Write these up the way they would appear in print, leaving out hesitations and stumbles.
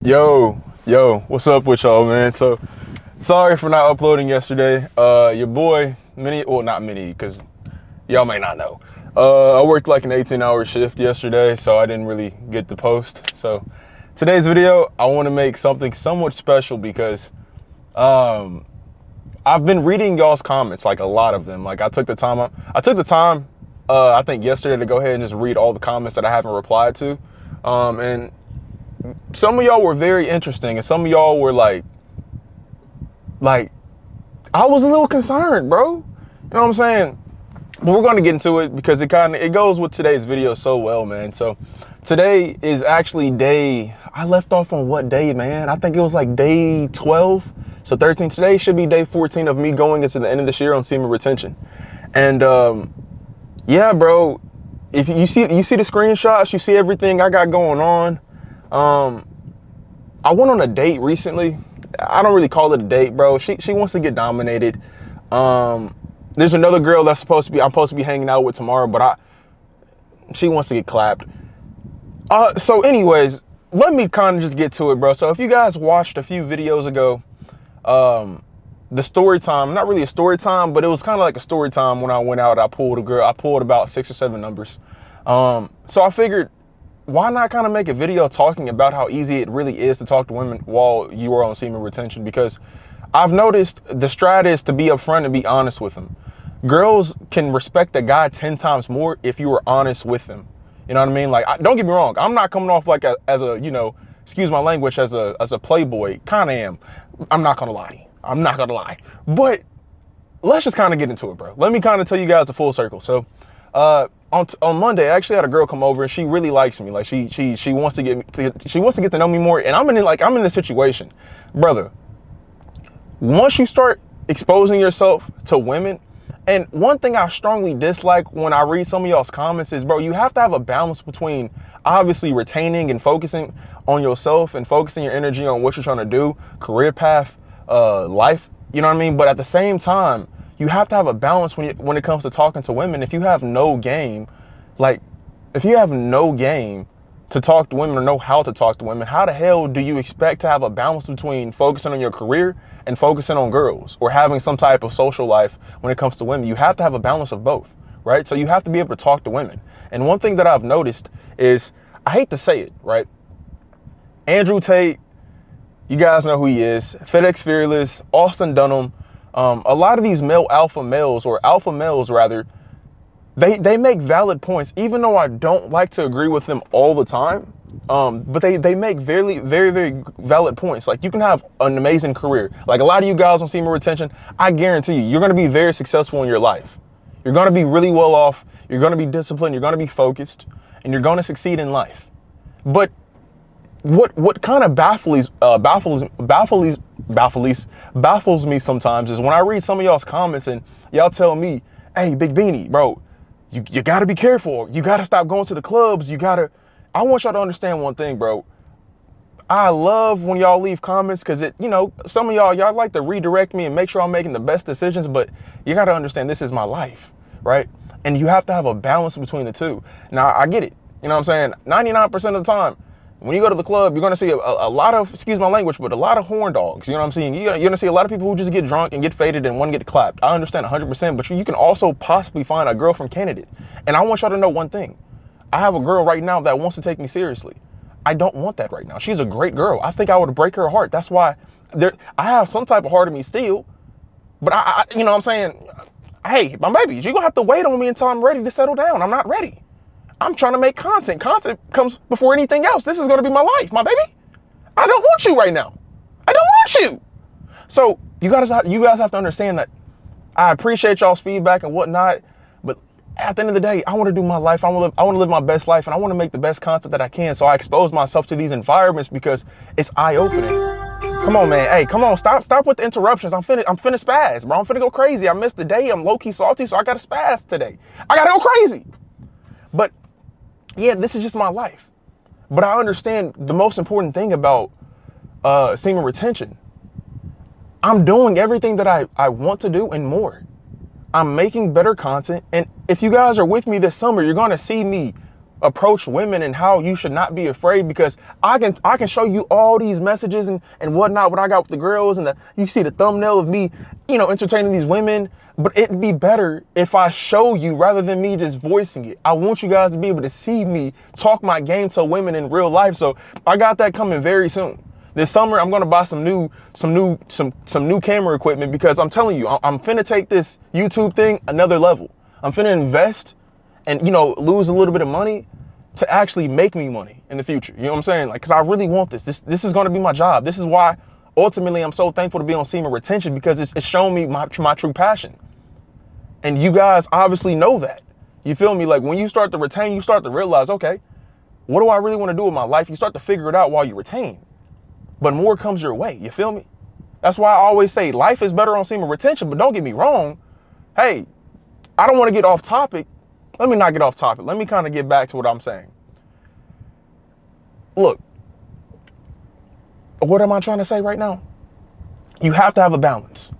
Yo, what's up with y'all, man? So, sorry for not uploading yesterday. Your boy, not Mini, because y'all may not know. I worked like an 18-hour shift yesterday, so I didn't really get the post. So, today's video, I want to make something somewhat special because I've been reading y'all's comments, like a lot of them. Like I took the time, I think yesterday to go ahead and just read all the comments that I haven't replied to. And some of y'all were very interesting, and some of y'all were like, I was a little concerned, bro. You know what I'm saying? But we're going to get into it because it goes with today's video so well, man. So today is actually I left off on what day, man? I think it was like day 12. So 13. Today should be day 14 of me going into the end of this year on semen retention. And yeah, bro, if you see the screenshots, you see everything I got going on. I went on a date recently. I don't really call it a date, bro. She wants to get dominated. There's another girl I'm supposed to be hanging out with tomorrow, but she wants to get clapped. So anyways, let me kind of just get to it, bro. So if you guys watched a few videos ago, the story time, not really a story time, but it was kind of like a story time when I went out, I pulled a girl. I pulled about 6 or 7 numbers. So I figured, why not kind of make a video talking about how easy it really is to talk to women while you are on semen retention? Because I've noticed the strat is to be upfront and be honest with them. Girls can respect a guy 10 times more if you are honest with them. You know what I mean? Like, don't get me wrong. I'm not coming off like as a, you know, excuse my language, as a playboy. Kind of am. I'm not going to lie. I'm not going to lie. But let's just kind of get into it, bro. Let me kind of tell you guys a full circle. So, on Monday, I actually had a girl come over and she really likes me. Like she wants to get to know me more. And I'm in this situation, brother. Once you start exposing yourself to women, and one thing I strongly dislike when I read some of y'all's comments is, bro, you have to have a balance between obviously retaining and focusing on yourself and focusing your energy on what you're trying to do, career path, life. You know what I mean? But at the same time, you have to have a balance when it comes to talking to women. If you have no game, to talk to women or know how to talk to women, how the hell do you expect to have a balance between focusing on your career and focusing on girls or having some type of social life when it comes to women? You have to have a balance of both, right? So you have to be able to talk to women. And one thing that I've noticed is, I hate to say it, right? Andrew Tate, you guys know who he is, FedEx Fearless, Austin Dunham, a lot of these alpha males rather, they make valid points, even though I don't like to agree with them all the time. But they make very, very, very valid points. Like, you can have an amazing career. Like a lot of you guys on semen retention, I guarantee you're going to be very successful in your life. You're going to be really well off. You're going to be disciplined. You're going to be focused, and you're going to succeed in life. But what kind of baffles me sometimes is when I read some of y'all's comments and y'all tell me, hey, Big Beanie, bro, you got to be careful. You got to stop going to the clubs. I want y'all to understand one thing, bro. I love when y'all leave comments because some of y'all like to redirect me and make sure I'm making the best decisions, but you got to understand this is my life, right? And you have to have a balance between the two. Now, I get it. You know what I'm saying? 99% of the time, when you go to the club, you're going to see a lot of, excuse my language, but a lot of horn dogs. You know what I'm saying? You're going to see a lot of people who just get drunk and get faded and want to get clapped. I understand 100%, but you can also possibly find a girlfriend candidate. And I want y'all to know one thing. I have a girl right now that wants to take me seriously. I don't want that right now. She's a great girl. I think I would break her heart. That's why I have some type of heart of me still. But I you know what I'm saying? Hey, my baby, you're going to have to wait on me until I'm ready to settle down. I'm not ready. I'm trying to make content. Content comes before anything else. This is going to be my life, my baby. I don't want you right now. I don't want you. So you guys have to understand that I appreciate y'all's feedback and whatnot, but at the end of the day, I want to do my life. I want to live my best life, and I want to make the best content that I can. So I expose myself to these environments because it's eye-opening. Come on, man. Hey, come on. Stop with the interruptions. I'm finna spaz, bro. I'm finna go crazy. I missed the day. I'm low-key salty, so I got to spaz today. I got to go crazy. But yeah, this is just my life. But I understand the most important thing about semen retention. I'm doing everything that I want to do and more. I'm making better content. And if you guys are with me this summer, you're going to see me approach women and how you should not be afraid, because I can show you all these messages and whatnot, what I got with the girls, and you see the thumbnail of me, you know, entertaining these women. But it'd be better if I show you rather than me just voicing it. I want you guys to be able to see me talk my game to women in real life. So I got that coming very soon. This summer, I'm gonna buy some new camera equipment, because I'm telling you, I'm finna take this YouTube thing another level. I'm finna invest and, you know, lose a little bit of money to actually make me money in the future. You know what I'm saying? Like, cause I really want this. This is gonna be my job. This is why ultimately I'm so thankful to be on Semen Retention, because it's shown me my true passion. And you guys obviously know that. You feel me? Like, when you start to retain, you start to realize, okay, what do I really want to do with my life? You start to figure it out while you retain. But more comes your way. You feel me? That's why I always say life is better on Semen Retention. But don't get me wrong. Hey, I don't want to get off topic. Let me not get off topic. Let me kind of get back to what I'm saying. Look, what am I trying to say right now? You have to have a balance.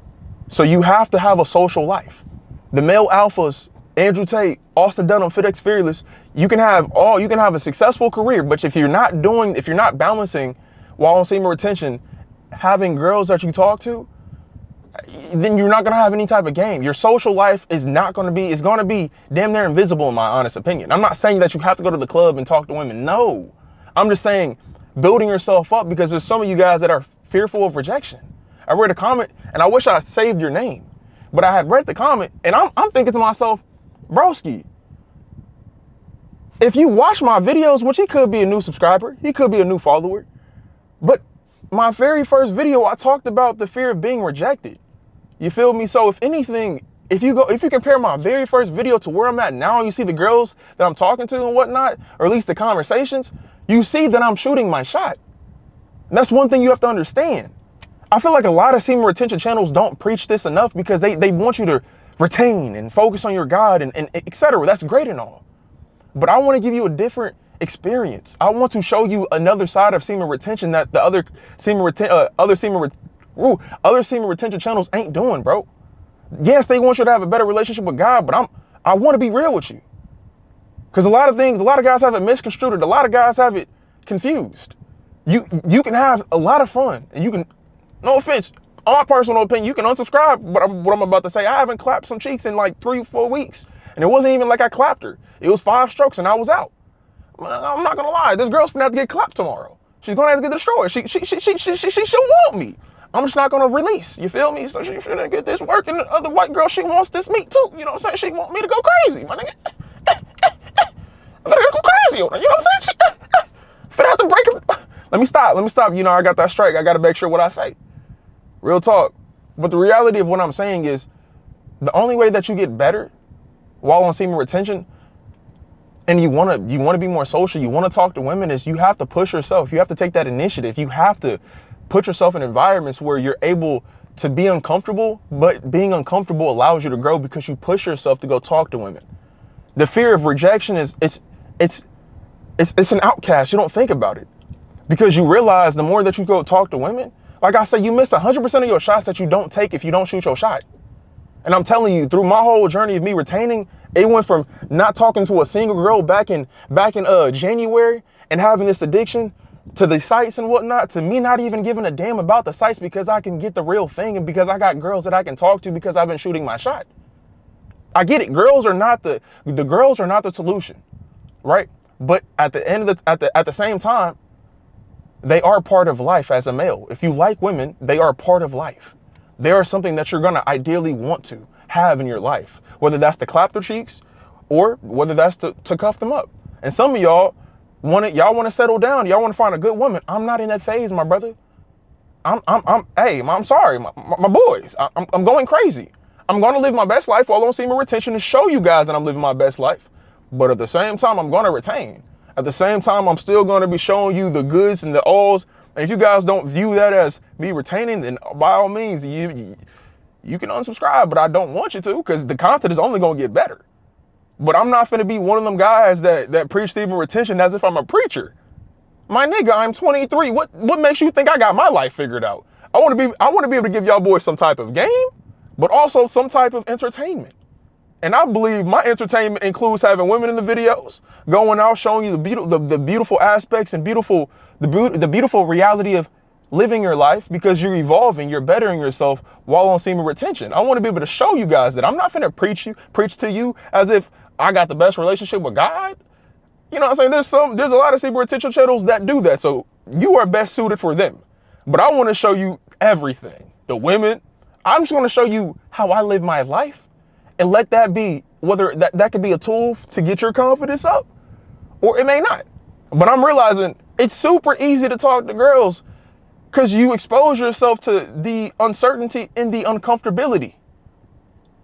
So you have to have a social life. The male alphas, Andrew Tate, Austin Dunham, FitX Fearless, you can have a successful career, but if you're not balancing while on Semen Retention, having girls that you talk to, then you're not gonna have any type of game. Your social life is gonna be damn near invisible, in my honest opinion. I'm not saying that you have to go to the club and talk to women. No, I'm just saying building yourself up, because there's some of you guys that are fearful of rejection. I read a comment and I wish I saved your name. But I had read the comment and I'm thinking to myself, broski, if you watch my videos, which he could be a new subscriber, he could be a new follower, but my very first video, I talked about the fear of being rejected. You feel me? So if anything, if you compare my very first video to where I'm at now, and you see the girls that I'm talking to and whatnot, or at least the conversations, you see that I'm shooting my shot. And that's one thing you have to understand. I feel like a lot of Semen Retention channels don't preach this enough, because they want you to retain and focus on your God and et cetera. That's great and all. But I want to give you a different experience. I want to show you another side of Semen Retention that the other Semen Retention channels ain't doing, bro. Yes, they want you to have a better relationship with God, but I want to be real with you. Because a lot of guys have it misconstrued. A lot of guys have it confused. You can have a lot of fun, and you can, no offense, on my personal opinion, you can unsubscribe, but what I'm about to say, I haven't clapped some cheeks in like 3-4 weeks. And it wasn't even like I clapped her. It was 5 strokes and I was out. I'm not gonna lie, this girl's gonna have to get clapped tomorrow. She's gonna have to get destroyed. She'll want me. I'm just not gonna release, you feel me? So she's gonna get this work, and the other white girl, she wants this meat too. You know what I'm saying? She want me to go crazy, my nigga. I'm gonna go crazy on her, you know what I'm saying? Finna have to break her. Let me stop. You know, I got that strike. I gotta make sure what I say. Real talk. But the reality of what I'm saying is, the only way that you get better while on Semen Retention, and you want to be more social, you want to talk to women, is you have to push yourself. You have to take that initiative. You have to put yourself in environments where you're able to be uncomfortable, but being uncomfortable allows you to grow, because you push yourself to go talk to women. The fear of rejection is it's an outcast. You don't think about it, because you realize the more that you go talk to women, like I said, you miss 100% of your shots that you don't take if you don't shoot your shot. And I'm telling you, through my whole journey of me retaining, it went from not talking to a single girl back in January and having this addiction to the sites and whatnot, to me not even giving a damn about the sites, because I can get the real thing, and because I got girls that I can talk to, because I've been shooting my shot. I get it. Girls are not the girls are not the solution, right? But at the end of at the same time, they are part of life as a male. If you like women, they are part of life. They are something that you're gonna ideally want to have in your life, whether that's to clap their cheeks or whether that's to cuff them up. And some of y'all want to settle down. Y'all want to find a good woman. I'm not in that phase, my brother. I'm sorry, my boys. I'm going crazy. I'm going to live my best life while on Semen Retention to show you guys that I'm living my best life. But at the same time, I'm going to retain. At the same time, I'm still going to be showing you the goods and the alls. And if you guys don't view that as me retaining, then by all means, you can unsubscribe, but I don't want you to, because the content is only going to get better. But I'm not going to be one of them guys that preach Semen Retention as if I'm a preacher. My nigga, I'm 23. What makes you think I got my life figured out? I want to be able to give y'all boys some type of game, but also some type of entertainment. And I believe my entertainment includes having women in the videos, going out, showing you the beautiful aspects and the beautiful reality of living your life, because you're evolving, you're bettering yourself while on semen retention. I want to be able to show you guys that I'm not finna preach to you as if I got the best relationship with God. You know what I'm saying? There's a lot of semen retention channels that do that, so you are best suited for them. But I want to show you everything. The women, I'm just going to show you how I live my life, and let that be, whether that could be a tool to get your confidence up, or it may not. But I'm realizing it's super easy to talk to girls because you expose yourself to the uncertainty and the uncomfortability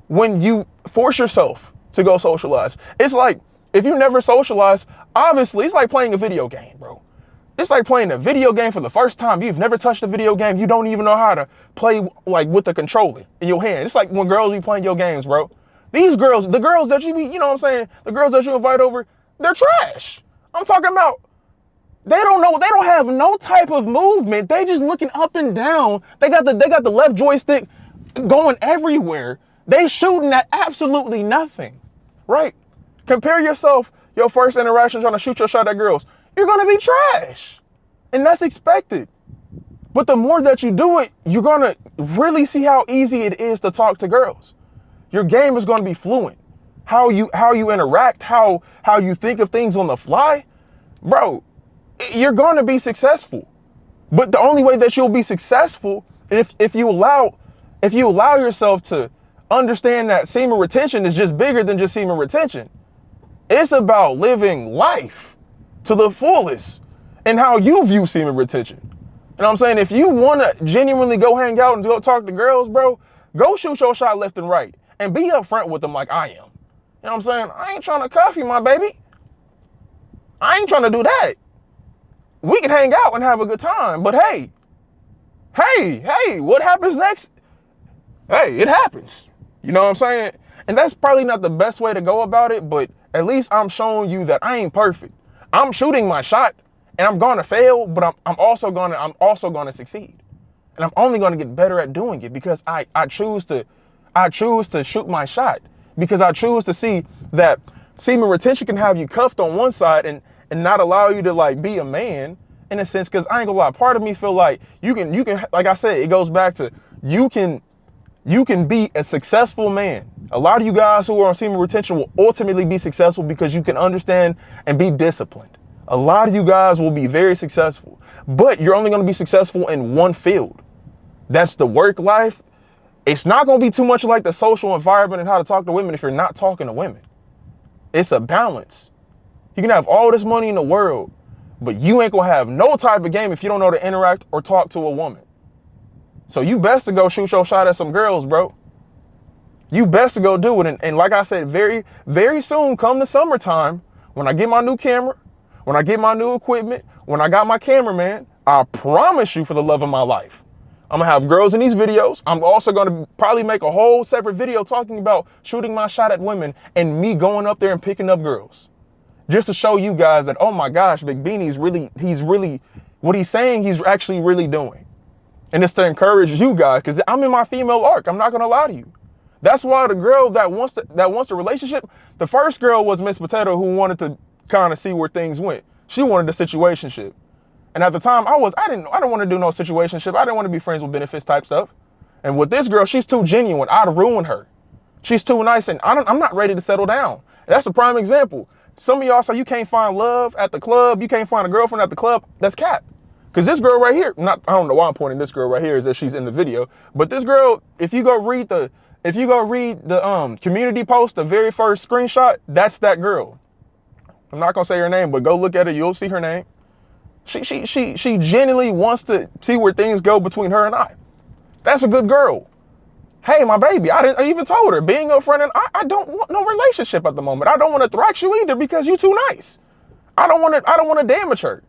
when you force yourself to go socialize. It's like, if you never socialize, obviously, it's like playing a video game, bro. It's like playing a video game for the first time. You've never touched a video game. You don't even know how to play like with the controller in your hand. It's like when girls be playing your games, bro. These girls, the girls that you be, you know what I'm saying? The girls that you invite over, they're trash. I'm talking about, they don't know, they don't have no type of movement. They just looking up and down. They got the left joystick going everywhere. They shooting at absolutely nothing, right? Compare yourself, your first interaction trying to shoot your shot at girls. You're gonna be trash, and that's expected. But the more that you do it, you're gonna really see how easy it is to talk to girls. Your game is gonna be fluent. How you interact, how you think of things on the fly, bro, you're gonna be successful. But the only way that you'll be successful if you allow yourself to understand that semen retention is just bigger than just semen retention. It's about living life to the fullest and how you view semen retention. You know what I'm saying? If you want to genuinely go hang out and go talk to girls, bro, go shoot your shot left and right and be upfront with them like I am. You know what I'm saying? I ain't trying to cuff you, my baby. I ain't trying to do that. We can hang out and have a good time, but hey, what happens next? Hey, it happens. You know what I'm saying? And that's probably not the best way to go about it, but at least I'm showing you that I ain't perfect. I'm shooting my shot and I'm gonna fail, but I'm also gonna succeed. And I'm only gonna get better at doing it because I choose to shoot my shot, because I choose to see that semen retention can have you cuffed on one side and not allow you to like be a man in a sense. Cause I ain't gonna lie, part of me feel like you can, like I said, it goes back to you can be a successful man. A lot of you guys who are on semen retention will ultimately be successful because you can understand and be disciplined. A lot of you guys will be very successful, but you're only going to be successful in one field. That's the work life. It's not going to be too much like the social environment and how to talk to women if you're not talking to women. It's a balance. You can have all this money in the world, but you ain't going to have no type of game if you don't know to interact or talk to a woman. So you best to go shoot your shot at some girls, bro. You best to go do it. And like I said, very, very soon, come the summertime, when I get my new camera, when I get my new equipment, when I got my cameraman, I promise you for the love of my life, I'm gonna have girls in these videos. I'm also gonna probably make a whole separate video talking about shooting my shot at women and me going up there and picking up girls. Just to show you guys that, oh my gosh, Big Beanie's he's really, what he's saying, he's actually really doing. And it's to encourage you guys, because I'm in my female arc. I'm not gonna lie to you. That's why the girl that wants a relationship, the first girl was Miss Potato, who wanted to kind of see where things went. She wanted a situationship. And at the time I didn't want to do no situationship. I didn't want to be friends with benefits type stuff. And with this girl, she's too genuine. I'd ruin her. She's too nice, and I'm not ready to settle down. That's a prime example. Some of y'all say you can't find love at the club, you can't find a girlfriend at the club. That's cap. Because this girl right here, I don't know why I'm pointing this girl right here, is that she's in the video. But this girl, if you go read the community post, the very first screenshot, that's that girl. I'm not gonna say her name, but go look at it, you'll see her name. She genuinely wants to see where things go between her and I. That's a good girl. Hey, my baby, I even told her, being upfront, and I don't want no relationship at the moment. I don't want to thrax you either because you too nice. I don't want to damage her.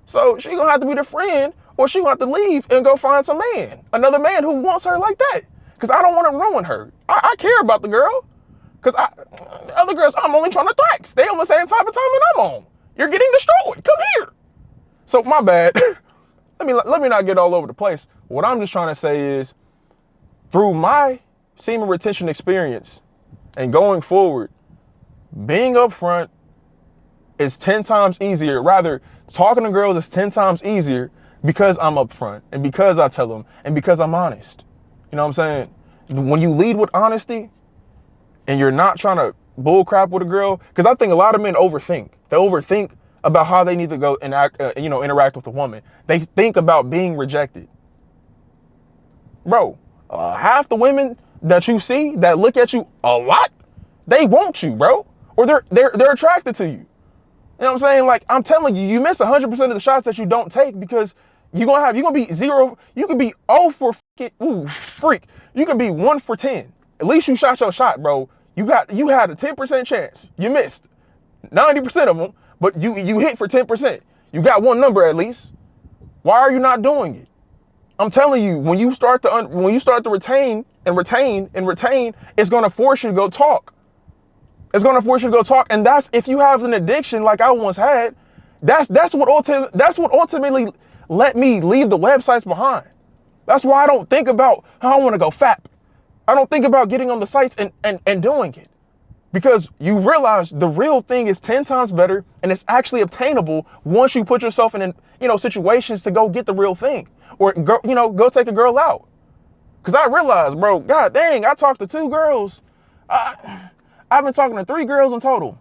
So she gonna have to be the friend, or she gonna have to leave and go find some man, another man who wants her like that. Because I don't want to ruin her. I care about the girl. Because other girls, I'm only trying to thrax. They on the same type of time that I'm on. You're getting destroyed. Come here. So my bad. let me not get all over the place. What I'm just trying to say is, through my semen retention experience, And going forward, being upfront is 10 times easier. Rather, talking to girls is 10 times easier because I'm upfront and because I tell them and because I'm honest. You know what I'm saying? When you lead with honesty and you're not trying to bull crap with a girl, because I think a lot of men overthink. They overthink about how they need to go and interact with a woman. They think about being rejected. Bro, half the women that you see that look at you a lot, they want you, bro, or they're attracted to you. You know what I'm saying? Like, I'm telling you, you miss 100% of the shots that you don't take because you're gonna be zero. You could be 0 for freak. You could be 1 for 10. At least you shot your shot, bro. You had a 10% chance. You missed 90% of them, but you hit for 10%. You got one number at least. Why are you not doing it? I'm telling you, when you start to retain, it's gonna force you to go talk. It's gonna force you to go talk, and that's if you have an addiction like I once had. That's what ultimately let me leave the websites behind. That's why I don't think about how I want to go fap. I don't think about getting on the sites and doing it, because you realize the real thing is 10 times better, and it's actually obtainable once you put yourself in situations to go get the real thing, or go take a girl out. Because I realized, bro, god dang, I talked to 2 girls. I've been talking to 3 girls in total.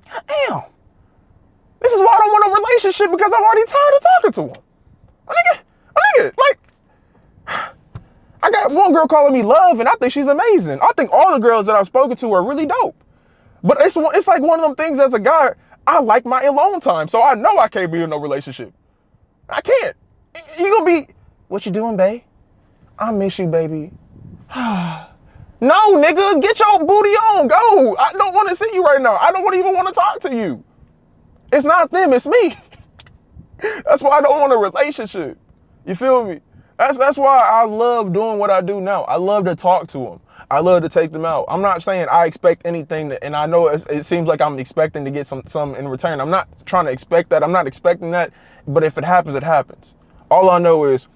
God damn. This is why I don't want a relationship, because I'm already tired of talking to them. I got one girl calling me love, and I think she's amazing. I think all the girls that I've spoken to are really dope. But it's like one of them things as a guy, I like my alone time, so I know I can't be in no relationship. I can't. You gonna be, what you doing, babe? I miss you, baby. No, nigga, get your booty on, go. I don't want to see you right now. I don't even want to talk to you. It's not them, it's me. That's why I don't want a relationship. You feel me? That's why I love doing what I do now. I love to talk to them. I love to take them out. I'm not saying I expect anything, and I know it seems like I'm expecting to get some in return. I'm not trying to expect that. I'm not expecting that. But if it happens, it happens. All I know is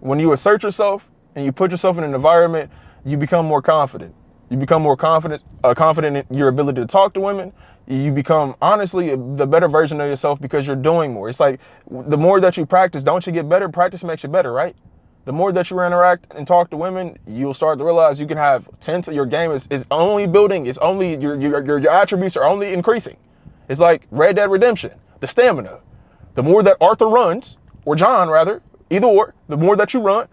when you assert yourself and you put yourself in an environment, you become more confident. You become more confident in your ability to talk to women. You become, honestly, the better version of yourself because you're doing more. It's like the more that you practice, don't you get better? Practice makes you better, right? The more that you interact and talk to women, you'll start to realize you can have your game is only building. It's only your attributes are only increasing. It's like Red Dead Redemption, the stamina. The more that Arthur runs, or John rather, either or, the more that you run,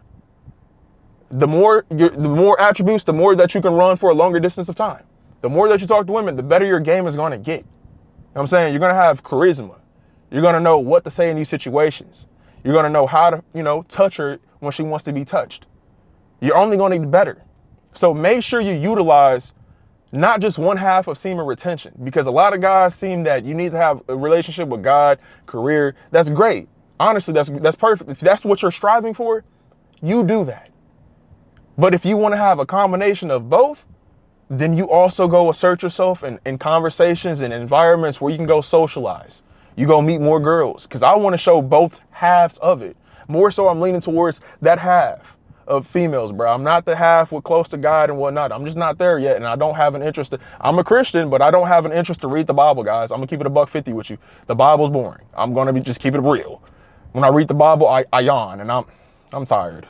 the more attributes, the more that you can run for a longer distance of time. The more that you talk to women, the better your game is going to get. You know what I'm saying? You're going to have charisma. You're going to know what to say in these situations. You're going to know how to, touch her when she wants to be touched. You're only going to get better. So make sure you utilize not just one half of semen retention, because a lot of guys seem that you need to have a relationship with God, career. That's great. Honestly, that's perfect. If that's what you're striving for, you do that. But if you want to have a combination of both, then you also go assert yourself in conversations and environments where you can go socialize. You go meet more girls, because I want to show both halves of it. More so, I'm leaning towards that half of females, bro. I'm not the half with close to God and whatnot. I'm just not there yet, and I don't have an interest. I'm a Christian, but I don't have an interest to read the Bible, guys. I'm gonna keep it $1.50 with you. The Bible's boring. I'm gonna just keep it real. When I read the Bible, I yawn, and I'm tired.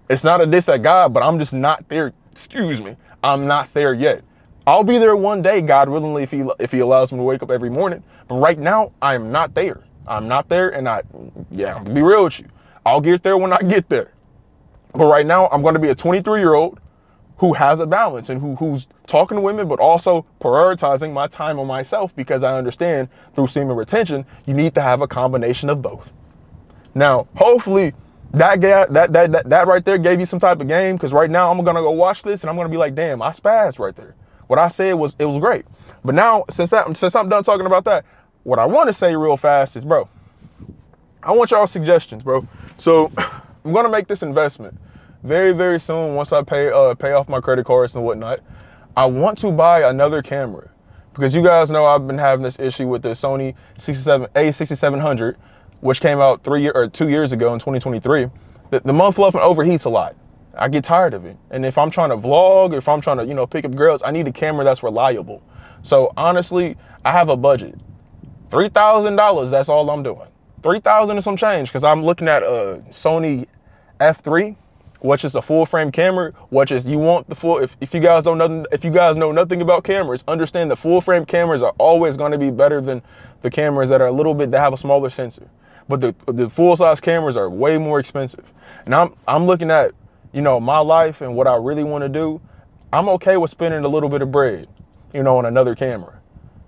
It's not a diss at God, but I'm just not there. Excuse me. I'm not there yet. I'll be there one day, God willingly, if he allows me to wake up every morning. But right now, I am not there. I'm not there, and to be real with you, I'll get there when I get there. But right now, I'm going to be a 23-year-old who has a balance and who's talking to women, but also prioritizing my time on myself, because I understand through semen retention, you need to have a combination of both. Now, hopefully, that right there gave you some type of game, because right now I'm gonna go watch this and I'm gonna be like, damn, I spazzed right there. What I said was great. But now, since I'm done talking about that, what I want to say real fast is, bro, I want y'all suggestions, bro. So I'm gonna make this investment very, very soon. Once I pay off my credit cards and whatnot, I want to buy another camera, because you guys know I've been having this issue with the Sony A6700. Which came out 2 years ago in 2023. The month often overheats a lot. I get tired of it. And if I'm trying to vlog, if I'm trying to, you know, pick up girls, I need a camera that's reliable. So honestly, I have a budget. $3,000, that's all I'm doing. 3,000 and some change, because I'm looking at a Sony F3, which is a full frame camera, which is, you want the full, if you guys know nothing about cameras, understand the full frame cameras are always going to be better than the cameras that are a little bit, that have a smaller sensor. But the full size cameras are way more expensive. And I'm looking at, you know, my life and what I really want to do. I'm okay with spending a little bit of bread, you know, on another camera,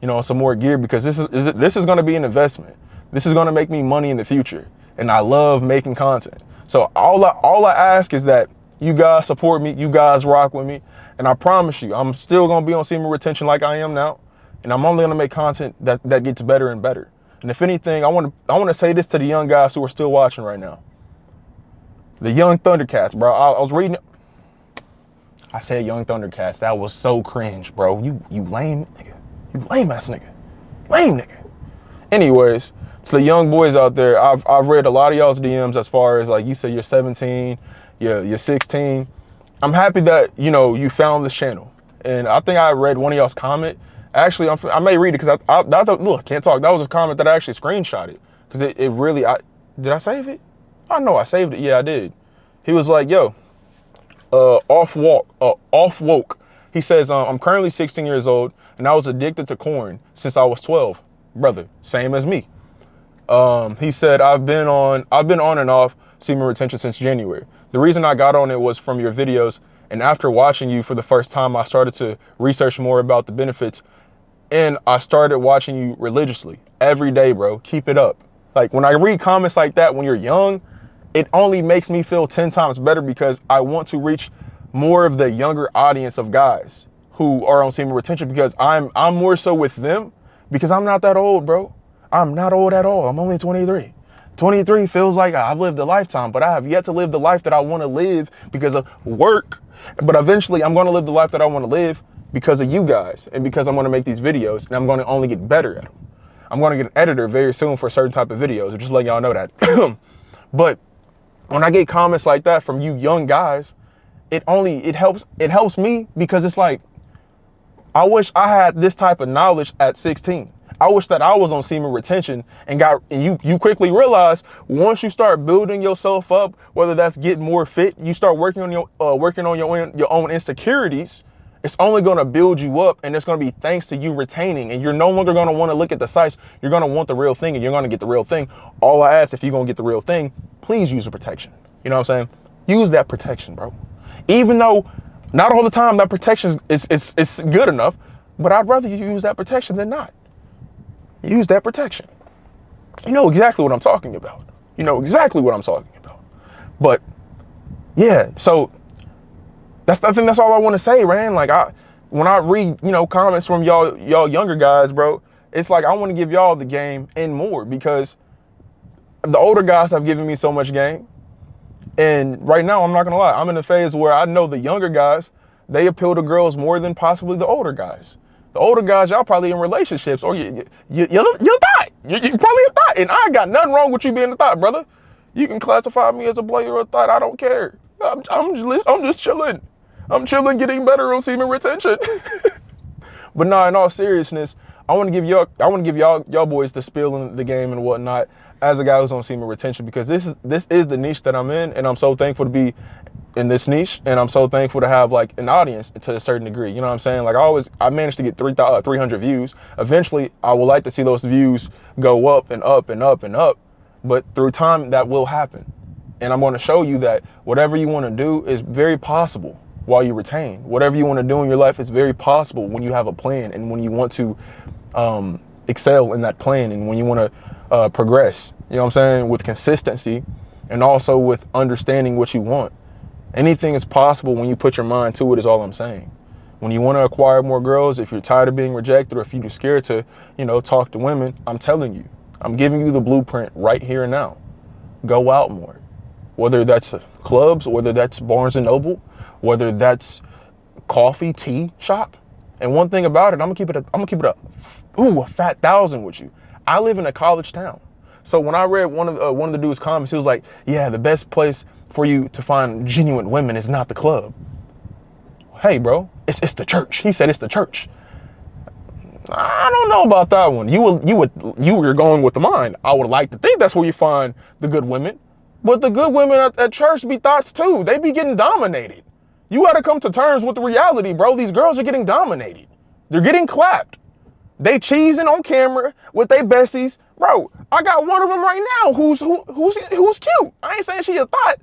you know, some more gear, because this is going to be an investment. This is going to make me money in the future. And I love making content. So all I ask is that you guys support me, you guys rock with me. And I promise you, I'm still going to be on semen retention like I am now. And I'm only going to make content that gets better and better. And if anything, I want to say this to the young guys who are still watching right now. The young Thundercats, bro. I was reading. I said young Thundercats. That was so cringe, bro. You lame nigga. You lame ass nigga. Lame nigga. Anyways, to the young boys out there, I've read a lot of y'all's DMs as far as, like, you said you're 17, you're 16. I'm happy that, you know, you found this channel. And I think I read one of y'all's comment. Actually, I may read it, because look, can't talk. That was a comment that I actually screenshotted, because it really, did I save it? I know I saved it. Yeah, I did. He was like, yo, off woke. He says, I'm currently 16 years old and I was addicted to corn since I was 12. Brother, same as me. He said, I've been on and off semen retention since January. The reason I got on it was from your videos. And after watching you for the first time, I started to research more about the benefits, and I started watching you religiously every day, bro. Keep it up. Like, when I read comments like that when you're young, it only makes me feel 10 times better, because I want to reach more of the younger audience of guys who are on semen retention, because I'm more so with them, because I'm not that old, bro. I'm not old at all. I'm only 23. 23 feels like I've lived a lifetime, but I have yet to live the life that I want to live because of work. But eventually I'm going to live the life that I want to live because of you guys, and because I'm going to make these videos, and I'm going to only get better at them. I'm going to get an editor very soon for a certain type of videos. Just letting y'all know that. But when I get comments like that from you young guys, it helps me, because it's like, I wish I had this type of knowledge at 16. I wish that I was on semen retention and you quickly realize, once you start building yourself up, whether that's getting more fit, you start working on your own insecurities. It's only going to build you up, and it's going to be thanks to you retaining, and you're no longer going to want to look at the sites. You're going to want the real thing, and you're going to get the real thing. All I ask, if you're going to get the real thing, please use the protection. You know what I'm saying? Use that protection, bro. Even though not all the time that protection is good enough, but I'd rather you use that protection than not. Use that protection. You know exactly what I'm talking about. You know exactly what I'm talking about. But yeah, so I think that's all I want to say, man. Like, when I read, you know, comments from y'all younger guys, bro, it's like I want to give y'all the game and more, because the older guys have given me so much game. And right now, I'm not gonna lie, I'm in a phase where I know the younger guys, they appeal to girls more than possibly the older guys. The older guys, y'all probably in relationships, or you're a thought. You're probably a thought, and I ain't got nothing wrong with you being a thought, brother. You can classify me as a player or a thought. I don't care. I'm just chilling. I'm chilling, getting better on semen retention. But no, in all seriousness, I want to give y'all boys the spill in the game and whatnot, as a guy who's on semen retention, because this is the niche that I'm in, and I'm so thankful to be in this niche, and I'm so thankful to have, like, an audience to a certain degree. You know what I'm saying? Like, I managed to get 300 views. Eventually, I would like to see those views go up and up and up and up, but through time, that will happen. And I'm going to show you that whatever you want to do is very possible while you retain. Whatever you want to do in your life is very possible when you have a plan, and when you want to excel in that plan, and when you want to progress, you know what I'm saying, with consistency, and also with understanding what you want. Anything is possible when you put your mind to it, is all I'm saying. When you want to acquire more girls, if you're tired of being rejected, or if you're scared to, you know, talk to women, I'm telling you, I'm giving you the blueprint right here and now. Go out more. Whether that's clubs, whether that's Barnes & Noble, whether that's coffee, tea shop. And one thing about it, I'm gonna keep it a fat thousand with you. I live in a college town. So when I read one of the dude's comments, he was like, yeah, the best place for you to find genuine women is not the club. Hey, bro, it's the church. He said it's the church. I don't know about that one. You were going with the mind. I would like to think that's where you find the good women. But the good women at church be thoughts too. They be getting dominated. You got to come to terms with the reality, bro. These girls are getting dominated. They're getting clapped. They cheesing on camera with their besties. Bro, I got one of them right now who's cute. I ain't saying she a thought,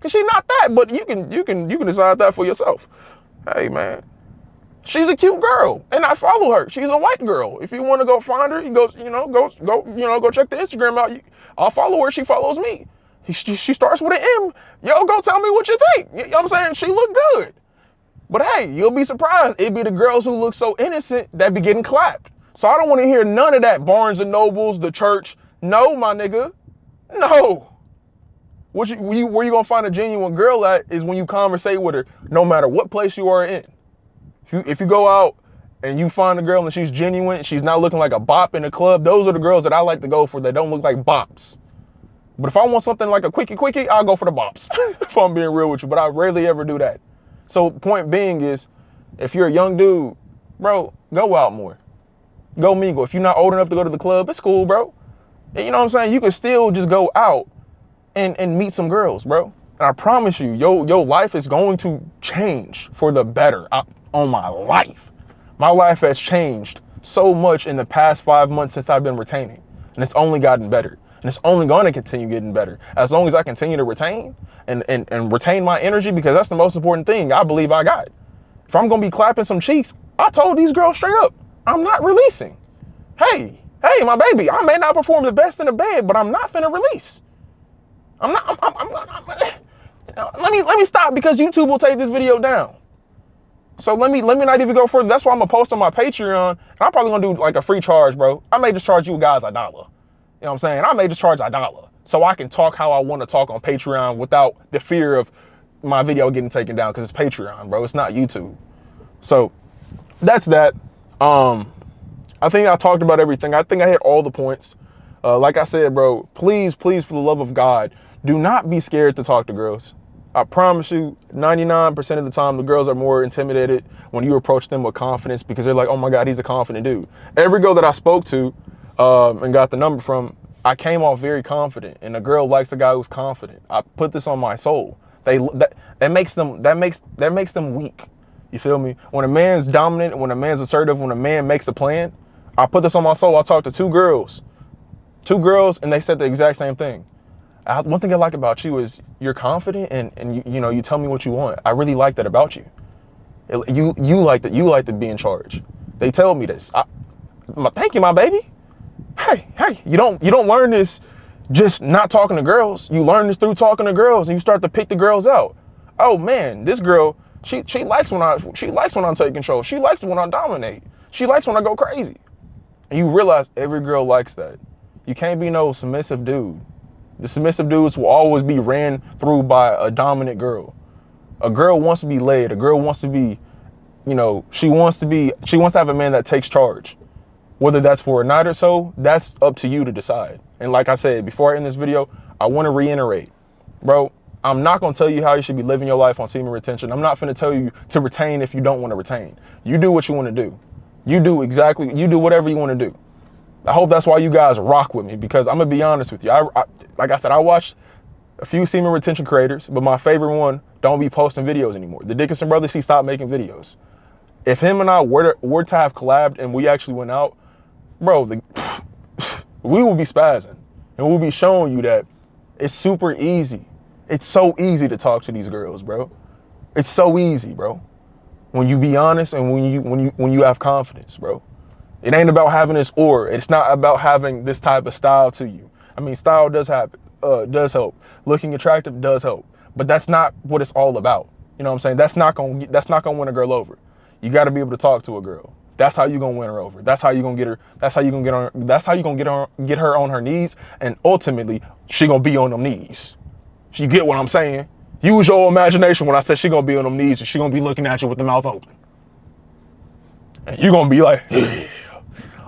cause she not that, but you can decide that for yourself. Hey man, she's a cute girl, and I follow her. She's a white girl. If you want to go find her, you go check the Instagram out. I'll follow her. She follows me. She starts with an M. Yo, go tell me what you think. You know what I'm saying? She look good. But hey, you'll be surprised. It be the girls who look so innocent that be getting clapped. So I don't want to hear none of that Barnes and Nobles, the church. No, my nigga. No. Where you gonna find a genuine girl at is when you conversate with her, no matter what place you are in. If you go out and you find a girl and she's genuine, she's not looking like a bop in the club, those are the girls that I like to go for that don't look like bops. But if I want something like a quickie, I'll go for the bops. If I'm being real with you, but I rarely ever do that. So point being is, if you're a young dude, bro, go out more. Go mingle. If you're not old enough to go to the club, it's cool, bro. And you know what I'm saying? You can still just go out and meet some girls, bro. And I promise you, your life is going to change for the better. On my life. My life has changed so much in the past 5 months since I've been retaining. And it's only gotten better. And it's only going to continue getting better. As long as I continue to retain and retain my energy, because that's the most important thing I believe I got. If I'm going to be clapping some cheeks, I told these girls straight up, I'm not releasing. Hey, my baby, I may not perform the best in the bed, but I'm not finna release. Let me stop, because YouTube will take this video down. So let me not even go further. That's why I'm gonna post on my Patreon. And I'm probably gonna do like a free charge, bro. I may just charge you guys $1. You know what I'm saying? I may just charge $1 so I can talk how I want to talk on Patreon without the fear of my video getting taken down, because it's Patreon, bro. It's not YouTube. So that's that. I think I talked about everything. I think I hit all the points. Like I said, bro, please, for the love of God, do not be scared to talk to girls. I promise you, 99% of the time, the girls are more intimidated when you approach them with confidence, because they're like, oh my God, he's a confident dude. Every girl that I spoke to and got the number from, I came off very confident, and a girl likes a guy who's confident. I put this on my soul. That makes them weak. You feel me? When a man's dominant, when a man's assertive, when a man makes a plan, I put this on my soul. I talked to two girls, and they said the exact same thing. One thing I like about you is you're confident, and you tell me what you want. I really like that about you. You like to be in charge. They tell me this. Thank you, my baby. Hey, you don't learn this just not talking to girls. You learn this through talking to girls, and you start to pick the girls out. Oh man, this girl, she likes when I'm taking control. She likes when I dominate. She likes when I go crazy. And you realize every girl likes that. You can't be no submissive dude. The submissive dudes will always be ran through by a dominant girl. A girl wants to be led. A girl wants to be, she wants to have a man that takes charge. Whether that's for a night or so, that's up to you to decide. And like I said, before I end this video, I want to reiterate, bro, I'm not going to tell you how you should be living your life on semen retention. I'm not going to tell you to retain if you don't want to retain. You do what you want to do. You do whatever you want to do. I hope that's why you guys rock with me, because I'm going to be honest with you. Like I said, I watched a few semen retention creators, but my favorite one don't be posting videos anymore. The Dickinson brothers, he stopped making videos. If him and I were to have collabed and we actually went out, bro, we will be spazzing, and we'll be showing you that it's super easy. It's so easy to talk to these girls, bro. It's so easy, bro. When you be honest and when you have confidence, bro. It ain't about having this aura. It's not about having this type of style to you. I mean, style does help. Looking attractive does help, but that's not what it's all about. You know what I'm saying? That's not gonna win a girl over. You got to be able to talk to a girl. That's how you gonna win her over. That's how you gonna get her. That's how you gonna get her on her knees, and ultimately she gonna be on them knees. You get what I'm saying? Use your imagination when I said she gonna be on them knees, and she gonna be looking at you with the mouth open, and you gonna be like, yeah,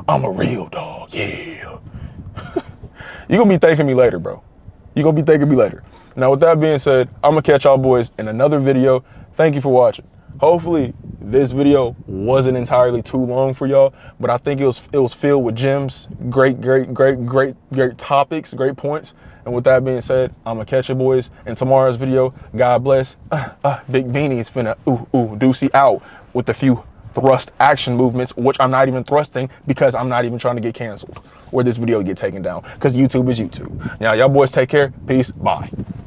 I'm a real dog, yeah. You're gonna be thanking me later, bro. You're gonna be thanking me later. Now, with that being said, I'm gonna catch y'all boys in another video. Thank you for watching. Hopefully this video wasn't entirely too long for y'all, but I think it was filled with gems, great topics, great points. And with that being said, I'm gonna catch you boys in tomorrow's video. God bless. Big Beanie is finna doozy out with a few thrust action movements, which I'm not even thrusting because I'm not even trying to get canceled or this video get taken down because YouTube is YouTube. Now, y'all boys take care. Peace. Bye.